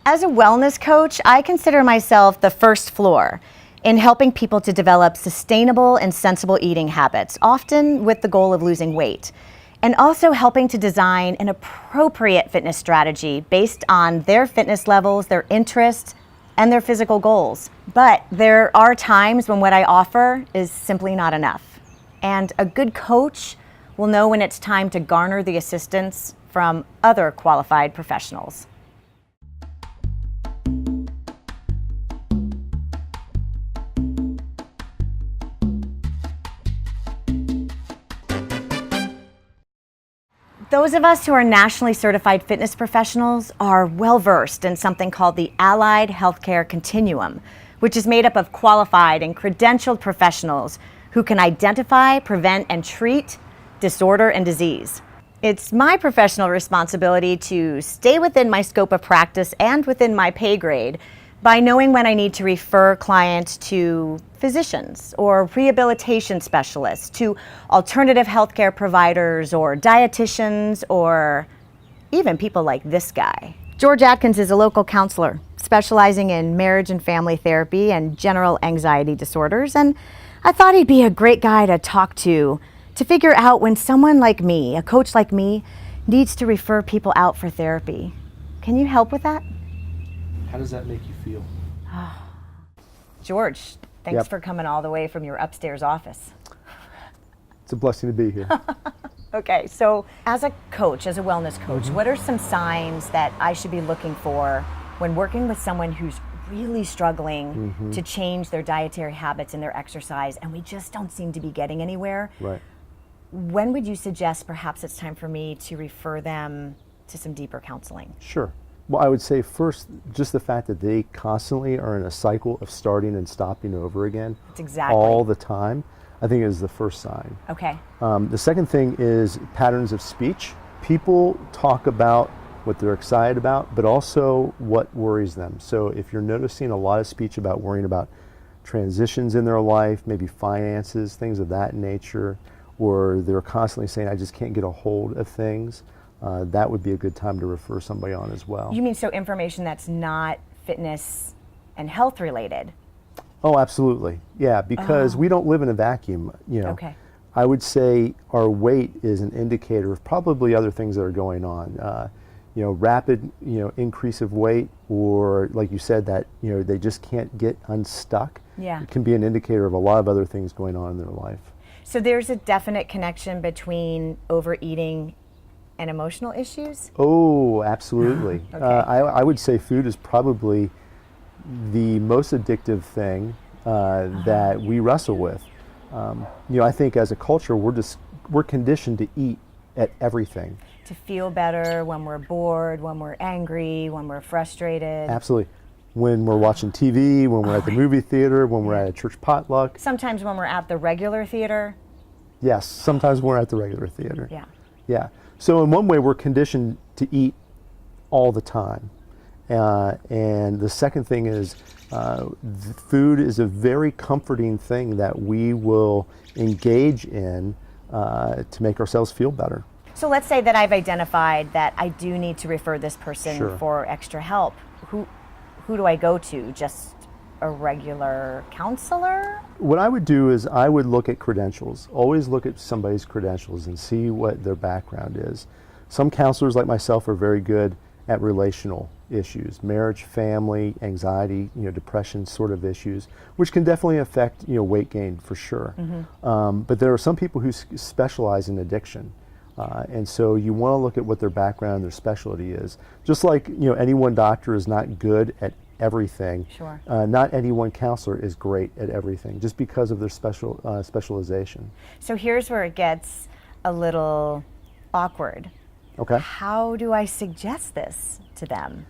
As a wellness coach, I consider myself the first floor in helping people to develop sustainable and sensible eating habits, often with the goal of losing weight, and also helping to design an appropriate fitness strategy based on their fitness levels, their interests, and their physical goals. But there are times when what I offer is simply not enough. And a good coach will know when it's time to garner the assistance from other qualified professionals. Those of us who are nationally certified fitness professionals are well versed in something called the Allied Healthcare Continuum, which is made up of qualified and credentialed professionals who can identify, prevent, and treat disorder and disease. It's my professional responsibility to stay within my scope of practice and within my pay grade by knowing when I need to refer clients to physicians or rehabilitation specialists, to alternative healthcare providers or dietitians, or even people like this guy. Joline Atkins is a local counselor specializing in marriage and family therapy and general anxiety disorders, and I thought he'd be a great guy to talk to figure out when someone like me, a coach like me, needs to refer people out for therapy. Can you help with that? How does that make you feel? George, thanks for coming all the way from your upstairs office. It's a blessing to be here. Okay, so as a coach, as a wellness coach, what are some signs that I should be looking for when working with someone who's really struggling to change their dietary habits and their exercise, and we just don't seem to be getting anywhere? Right. When would you suggest perhaps it's time for me to refer them to some deeper counseling? Sure. Well, I would say first, just the fact that they constantly are in a cycle of starting and stopping over again all the time, I think is the first sign. Okay. The second thing is patterns of speech. People talk about what they're excited about, but also what worries them. So if you're noticing a lot of speech about worrying about transitions in their life, maybe finances, things of that nature, or they're constantly saying, I just can't get a hold of things, that would be a good time to refer somebody on as well. You mean so information that's not fitness and health related? Oh, absolutely. Yeah, because we don't live in a vacuum. You know, Okay. I would say our weight is an indicator of probably other things that are going on. You know, rapid, increase of weight, or like you said, that, they just can't get unstuck. Yeah. It can be an indicator of a lot of other things going on in their life. So there's a definite connection between overeating and emotional issues? Oh, absolutely. Okay. I would say food is probably the most addictive thing that we wrestle with. I think as a culture, we're conditioned to eat at everything. To feel better when we're bored, when we're angry, when we're frustrated. Absolutely. When we're watching TV, when we're at the movie theater, when we're at a church potluck. Sometimes when we're at the regular theater. Yes, sometimes we're at the regular theater. Yeah. Yeah. So in one way, we're conditioned to eat all the time. And the second thing is food is a very comforting thing that we will engage in to make ourselves feel better. So let's say that I've identified that I do need to refer this person for extra help. Who do I go to? Just a regular counselor? What I would do is I would look at credentials. Always look at somebody's credentials and see what their background is. Some counselors like myself are very good at relational issues, marriage, family, anxiety, depression sort of issues, which can definitely affect, weight gain for sure. But there are some people who specialize in addiction. And so you want to look at what their background, their specialty is. Just like, any one doctor is not good at everything. Sure. Not any one counselor is great at everything, just because of their specialization. So here's where it gets a little awkward. Okay. How do I suggest this to them?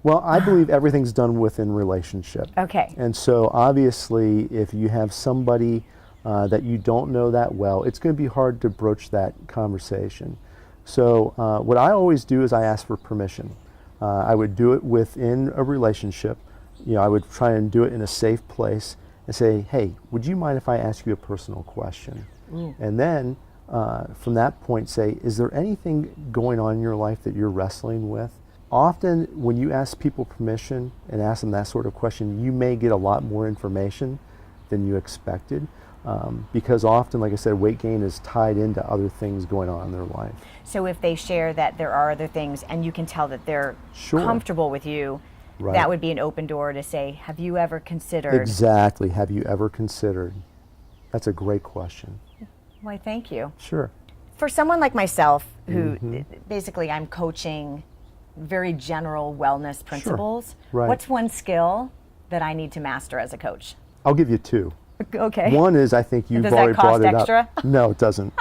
Well, I believe everything's done within relationship. Okay. And so obviously, if you have somebody that you don't know that well, it's going to be hard to broach that conversation. So what I always do is I ask for permission. I would do it within a relationship. I would try and do it in a safe place and say, hey, would you mind if I ask you a personal question? And then from that point say, is there anything going on in your life that you're wrestling with often when you ask people permission and ask them that sort of question, you may get a lot more information than you expected. Because often, like I said, weight gain is tied into other things going on in their life. So if they share that there are other things and you can tell that they're Sure. comfortable with you, Right. that would be an open door to say, have you ever considered? Exactly. Have you ever considered? That's a great question. Why, thank you. Sure. For someone like myself, who basically I'm coaching very general wellness principles, Right. what's one skill that I need to master as a coach? I'll give you two. Okay. One is, I think you've Does that already cost brought it extra? up. No, it doesn't.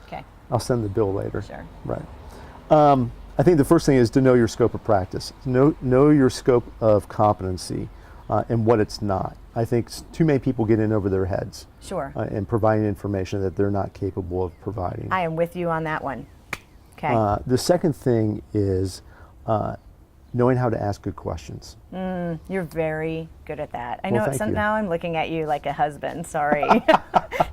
Okay. I'll send the bill later. Sure. Right. I think the first thing is to know your scope of practice. Know your scope of competency and what it's not. I think too many people get in over their heads. Sure. And providing information that they're not capable of providing. I am with you on that one. Okay. The second thing is knowing how to ask good questions. You're very good at that. I Well, know thank you. now I'm looking at you like a husband. Sorry.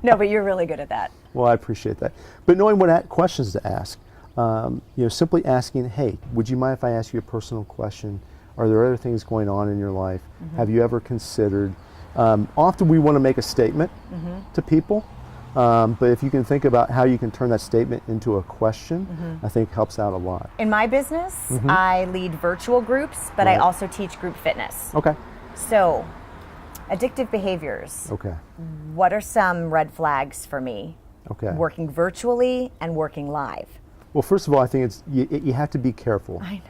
No, but you're really good at that. Well, I appreciate that. But knowing what questions to ask. Simply asking, hey, would you mind if I ask you a personal question? Are there other things going on in your life? Have you ever considered? Often we want to make a statement to people, but if you can think about how you can turn that statement into a question, I think helps out a lot. In my business, I lead virtual groups, but I Right. also teach group fitness. Okay. So, addictive behaviors. Okay. What are some red flags for me Okay. working virtually and working live? Well, first of all, I think you have to be careful I know.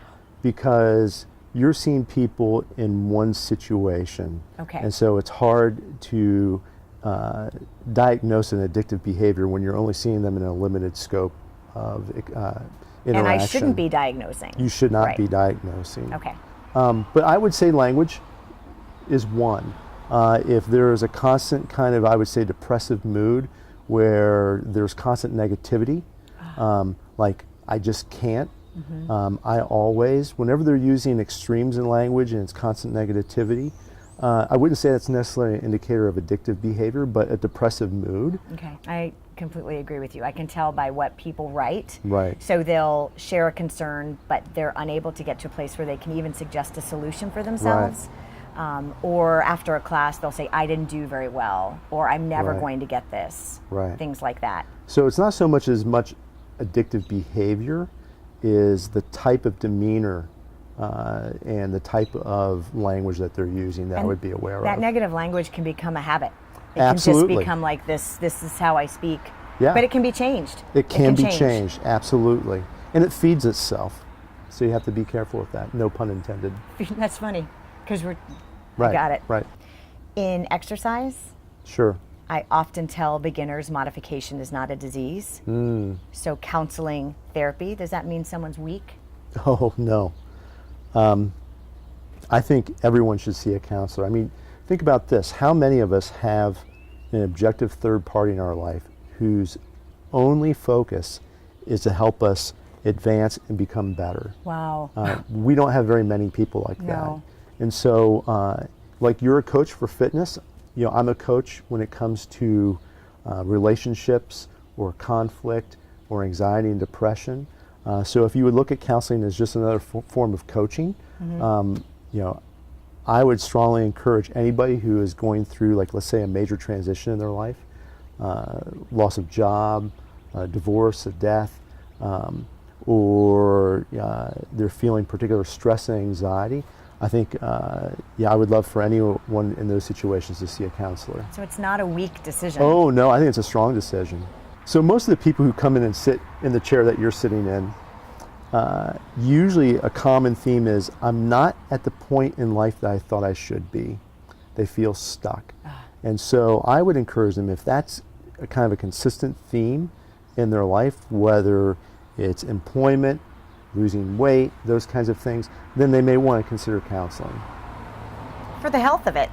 because you're seeing people in one situation. Okay. And so it's hard to diagnose an addictive behavior when you're only seeing them in a limited scope of interaction. And I shouldn't be diagnosing. You should not Right. be diagnosing. Okay. But I would say language is one. If there is a constant kind of, I would say, depressive mood where there's constant negativity, like I just can't, I always, whenever they're using extremes in language and it's constant negativity, I wouldn't say that's necessarily an indicator of addictive behavior, but a depressive mood. Okay. I completely agree with you. I can tell by what people write. Right. So they'll share a concern, but they're unable to get to a place where they can even suggest a solution for themselves. Or after a class, they'll say, I didn't do very well, or I'm never Right. going to get this. Right. Things like that. So it's not so much as much addictive behavior is the type of demeanor and the type of language that they're using that I And would be aware That of. negative language can become a habit. It Absolutely. can just become like this is how I speak. Yeah. But it can be changed. It can be change. changed, absolutely. And it feeds itself. So you have to be careful with that. No pun intended. That's funny, because we're, Right. got it. Right. In exercise, Sure. I often tell beginners modification is not a disease. So counseling, therapy, does that mean someone's weak? Oh, no. I think everyone should see a counselor. I mean, think about this. How many of us have an objective third party in our life whose only focus is to help us advance and become better? Wow. We don't have very many people like No. that. And so, like you're a coach for fitness, I'm a coach when it comes to relationships or conflict or anxiety and depression. So if you would look at counseling as just another form of coaching, I would strongly encourage anybody who is going through, like, let's say, a major transition in their life, loss of job, divorce, a death, or they're feeling particular stress and anxiety. I think, I would love for anyone in those situations to see a counselor. So it's not a weak decision. Oh, no, I think it's a strong decision. So most of the people who come in and sit in the chair that you're sitting in, usually a common theme is, I'm not at the point in life that I thought I should be. They feel stuck. And so I would encourage them, if that's a kind of a consistent theme in their life, whether it's employment, losing weight, those kinds of things, then they may want to consider counseling. For the health of it.